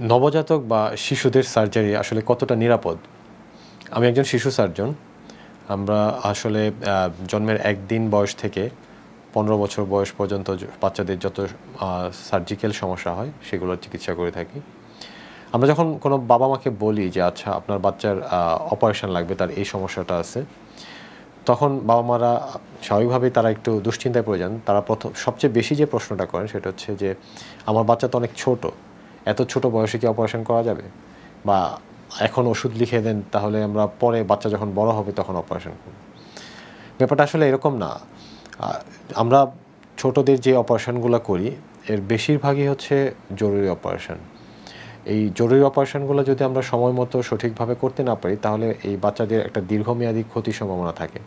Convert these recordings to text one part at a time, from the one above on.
নবজাতক বা শিশুদের সার্জারি আসলে কতটা নিরাপদ? আমি একজন শিশু সার্জন। আমরা আসলে জন্মের ১ দিন বয়স থেকে ১৫ বছর বয়স পর্যন্ত বাচ্চাদের যত সার্জিক্যাল সমস্যা হয় সেগুলোর চিকিৎসা করে থাকি। আমরা যখন কোনো বাবা-মাকে বলি যে আচ্ছা আপনার বাচ্চার অপারেশন লাগবে, তার এই সমস্যাটা আছে, তখন বাবা-মারা স্বাভাবিকভাবেই তারা একটু দুশ্চিন্তায় পড়ে যান। তারা সবচেয়ে বেশি যে প্রশ্নটা করেন সেটা হচ্ছে যে, আমার বাচ্চা তো অনেক ছোট। এত ছোট বয়সে কি অপারেশন করা যাবে? বা এখন ওষুধ লিখে দেন, তাহলে আমরা পরে বাচ্চা যখন বড় হবে তখন অপারেশন করব। ব্যাপারটা আসলে এরকম না। আমরা ছোটদের যে অপারেশনগুলো করি এর বেশিরভাগই হচ্ছে জরুরি অপারেশন। এই জরুরি অপারেশনগুলো যদি আমরা সময় মতো সঠিকভাবে করতে না পারি তাহলে এই বাচ্চাদের একটা দীর্ঘমেয়াদী ক্ষতির সম্ভাবনা থাকে।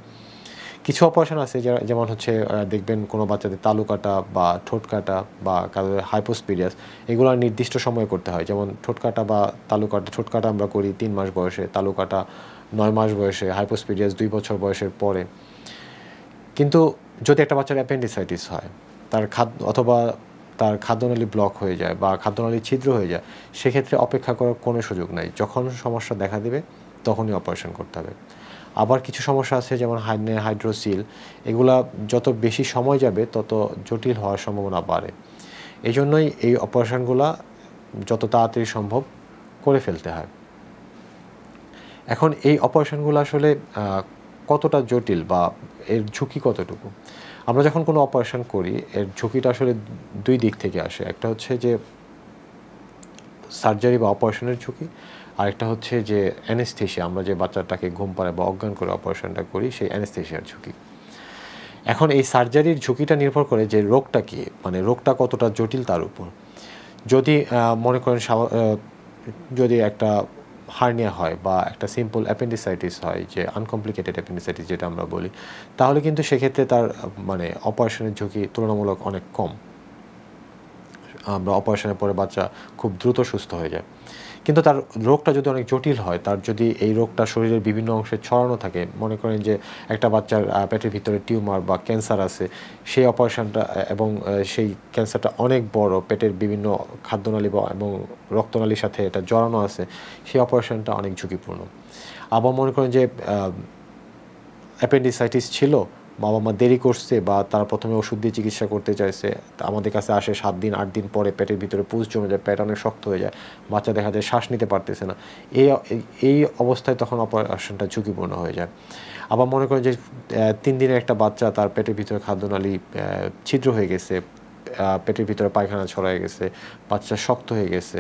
কিছু অপারেশন আছে যেমন হচ্ছে দেখবেন কোনো বাচ্চাদের তালু কাটা বা ঠোঁট কাটা বা কারো হাইপোস্পিডিয়াস, এগুলো নির্দিষ্ট সময়ে করতে হয়। যেমন ঠোঁট কাটা বা তালু কাটা, ঠোঁট কাটা আমরা করি ৩ মাস বয়সে, তালু কাটা ৯ মাস বয়সে, হাইপোস্পিডিয়াস ২ বছর বয়সের পরে। কিন্তু যদি একটা বাচ্চার অ্যাপেন্ডিসাইটিস হয়, অথবা তার খাদ্যনালী ব্লক হয়ে যায় বা খাদ্যনালী ছিদ্র হয়ে যায়, সেক্ষেত্রে অপেক্ষা করার কোনো সুযোগ নাই। যখন সমস্যা দেখা দেবে তখনই অপারেশন করতে হবে। আবার কিছু সমস্যা আছে যেমন হার্নিয়া, হাইড্রোসিল, এগুলা যত বেশি সময় যাবে তত জটিল হওয়ার সম্ভাবনা বাড়ে। এজন্যই এই অপারেশনগুলা যত তাড়াতাড়ি সম্ভব করে ফেলতে হয়। এখন এই অপারেশনগুলো আসলে কতটা জটিল বা এর ঝুঁকি কতটুকু? আমরা যখন কোনো অপারেশন করি এর ঝুঁকিটা আসলে ২ দিক থেকে আসে। একটা হচ্ছে যে সার্জারি বা অপারেশনের ঝুঁকি, আরেকটা হচ্ছে যে অ্যানেস্থেশিয়া, আমরা যে বাচ্চাটাকে ঘুম পাড়ায় বা অজ্ঞান করে অপারেশনটা করি সেই অ্যানেস্থেশিয়ার ঝুঁকি। এখন এই সার্জারির ঝুঁকিটা নির্ভর করে যে রোগটা কী, মানে রোগটা কতটা জটিল তার উপর। যদি মনে করেন যদি একটা হার্নিয়া হয় বা একটা সিম্পল অ্যাপেন্ডিসাইটিস হয়, যে আনকমপ্লিকেটেড অ্যাপেন্ডিসাইটিস যেটা আমরা বলি, তাহলে কিন্তু সেক্ষেত্রে তার মানে অপারেশনের ঝুঁকি তুলনামূলক অনেক কম। আমরা অপারেশনের পরে বাচ্চা খুব দ্রুত সুস্থ হয়ে যায়। কিন্তু তার রোগটা যদি অনেক জটিল হয়, তার যদি এই রোগটা শরীরের বিভিন্ন অংশে ছড়ানো থাকে, মনে করেন যে একটা বাচ্চার পেটের ভিতরে টিউমার বা ক্যান্সার আছে, সেই অপারেশনটা এবং সেই ক্যান্সারটা অনেক বড়, পেটের বিভিন্ন খাদ্যনালী এবং রক্তনালীর সাথে এটা জড়ানো আছে, সেই অপারেশনটা অনেক ঝুঁকিপূর্ণ। আবার মনে করেন যে অ্যাপেন্ডিসাইটিস ছিল, বাবা-মা দেরি করছে বা তারা প্রথমে ওষুধ দিয়ে চিকিৎসা করতে চাইছে, আমাদের কাছে আসে ৭ দিন ৮ দিন পরে পেটের ভিতরে পুঁজ জমে যায়, পেট অনেক শক্ত হয়ে যায়, বাচ্চা দেখা যায় শ্বাস নিতে পারতেছে না। এই অবস্থায় তখন অপারেশনটা ঝুঁকিপূর্ণ হয়ে যায়। আবার মনে করেন যে ৩ দিনের একটা বাচ্চা, তার পেটের ভিতরে খাদ্যনালী ছিদ্র হয়ে গেছে, পেটের ভিতরে পায়খানা ছড়ায় গেছে, বাচ্চা শক্ত হয়ে গেছে,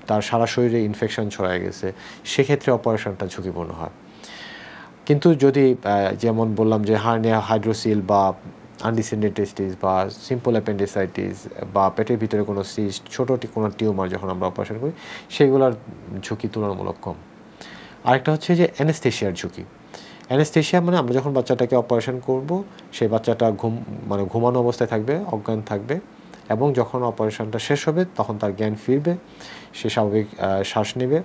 তার সারা শরীরে ইনফেকশন ছড়ায় গেছে, সেক্ষেত্রে অপারেশনটা ঝুঁকিপূর্ণ হয়। কিন্তু যদি যেমন বললাম যে হার্নিয়া, হাইড্রোসিল বা আনডিসেন্ডেড টেস্টিস বা সিম্পল অ্যাপেন্ডিসাইটিস বা পেটের ভিতরে কোনো সিস্ট, ছোট কোনো টিউমার যখন আমরা অপারেশন করি, সেগুলোর ঝুঁকি তুলনামূলক কম। আরেকটা হচ্ছে যে অ্যানেস্থেশিয়ার ঝুঁকি। অ্যানেস্থেশিয়া মানে আমরা যখন বাচ্চাটাকে অপারেশন করব, সেই বাচ্চাটা ঘুমানো অবস্থায় থাকবে, অজ্ঞান থাকবে, এবং যখন অপারেশনটা শেষ হবে তখন তার জ্ঞান ফিরবে, সে স্বাভাবিক শ্বাস নেবে।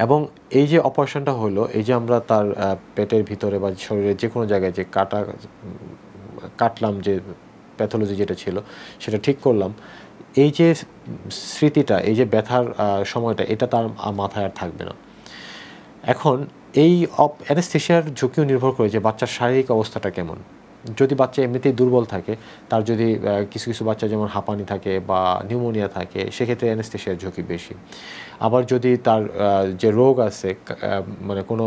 এবং এই যে অপারেশনটা হলো, এই যে আমরা তার পেটের ভিতরে বা শরীরের যে কোনো জায়গায় যে কাটলাম, যে প্যাথোলজি যেটা ছিল সেটা ঠিক করলাম, এই যে স্মৃতিটা, এই যে ব্যথার সময়টা, এটা তার মাথায় আর থাকবে না। এখন এই অ্যানেস্থেশিয়ার ঝুঁকিও নির্ভর করে যে বাচ্চার শারীরিক অবস্থাটা কেমন। যদি বাচ্চা এমনিতেই দুর্বল থাকে, তার যদি কিছু কিছু বাচ্চা যেমন হাঁপানি থাকে বা নিউমোনিয়া থাকে, সেক্ষেত্রে অ্যানেস্থেশিয়ার ঝুঁকি বেশি। আবার যদি তার যে রোগ আছে, মানে কোনো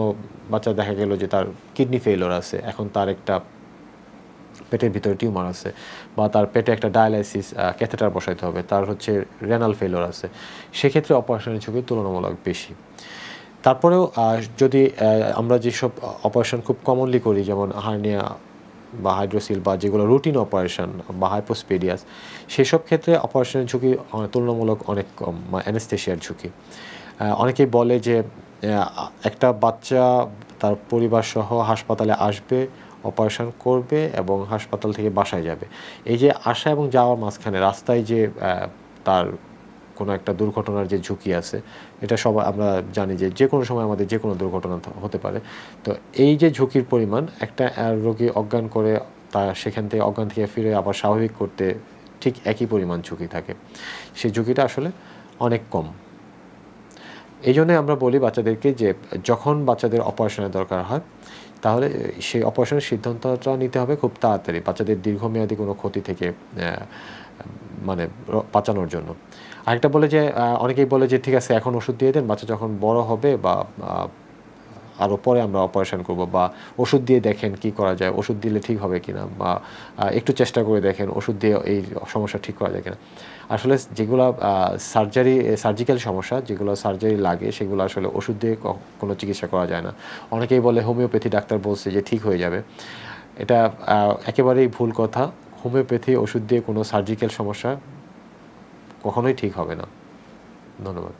বাচ্চা দেখা গেল যে তার কিডনি ফেইলিওর আছে, এখন তার একটা পেটের ভিতরে টিউমার আছে, বা তার পেটে একটা ডায়ালাইসিস ক্যাথেটার বসাইতে হবে, তার হচ্ছে রেনাল ফেইলিওর আছে, সেক্ষেত্রে অপারেশনের ঝুঁকি তুলনামূলক বেশি। তারপরেও যদি আমরা যেসব অপারেশন খুব কমনলি করি, যেমন হার্নিয়া বা হাইড্রোসিল বা যেগুলো রুটিন অপারেশন বা হাইপোস্পেডিয়াস, সেসব ক্ষেত্রে অপারেশনের ঝুঁকি তুলনামূলক অনেক কম, বা অ্যানেস্থেশিয়ার ঝুঁকি। অনেকেই বলে যে একটা বাচ্চা তার পরিবার সহ হাসপাতালে আসবে, অপারেশন করবে এবং হাসপাতাল থেকে বাসায় যাবে। এই যে আসা এবং যাওয়ার মাঝখানে রাস্তায় যে তার কোনো একটা দুর্ঘটনার যে ঝুঁকি আছে, এটা সবাই আমরা জানি যে যে কোনো সময় আমাদের যে কোনো দুর্ঘটনা হতে পারে। তো এই যে ঝুঁকির পরিমাণ, একটা রোগী অজ্ঞান করে সেখান থেকে অজ্ঞান থেকে ফিরে আবার স্বাভাবিক করতে ঠিক একই পরিমাণ ঝুঁকি থাকে। সেই ঝুঁকিটা আসলে অনেক কম। এই জন্যই আমরা বলি বাচ্চাদেরকে যে যখন বাচ্চাদের অপারেশনের দরকার হয় তাহলে সেই অপারেশনের সিদ্ধান্তটা নিতে হবে খুব তাড়াতাড়ি বাচ্চাদের দীর্ঘমেয়াদী কোনো ক্ষতি থেকে মানে বাঁচানোর জন্য। আরেকটা বলে যে অনেকেই বলে যে ঠিক আছে এখন ওষুধ দিয়ে দেন, বাচ্চা যখন বড় হবে বা আরও পরে আমরা অপারেশন করব, বা ওষুধ দিয়ে দেখেন কি করা যায়, ওষুধ দিলে ঠিক হবে কিনা, বা একটু চেষ্টা করে দেখেন ওষুধ দিয়ে এই সমস্যা ঠিক করা যায় কিনা। আসলে যেগুলো সার্জিক্যাল সমস্যা, যেগুলো সার্জারি লাগে, সেগুলো আসলে ওষুধ দিয়ে কোনো চিকিৎসা করা যায় না। অনেকেই বলে হোমিওপ্যাথি ডাক্তার বলছে যে ঠিক হয়ে যাবে। এটা একেবারেই ভুল কথা। হোমিওপ্যাথি ওষুধ দিয়ে কোনো সার্জিক্যাল সমস্যা কখনোই ঠিক হবে না। ধন্যবাদ।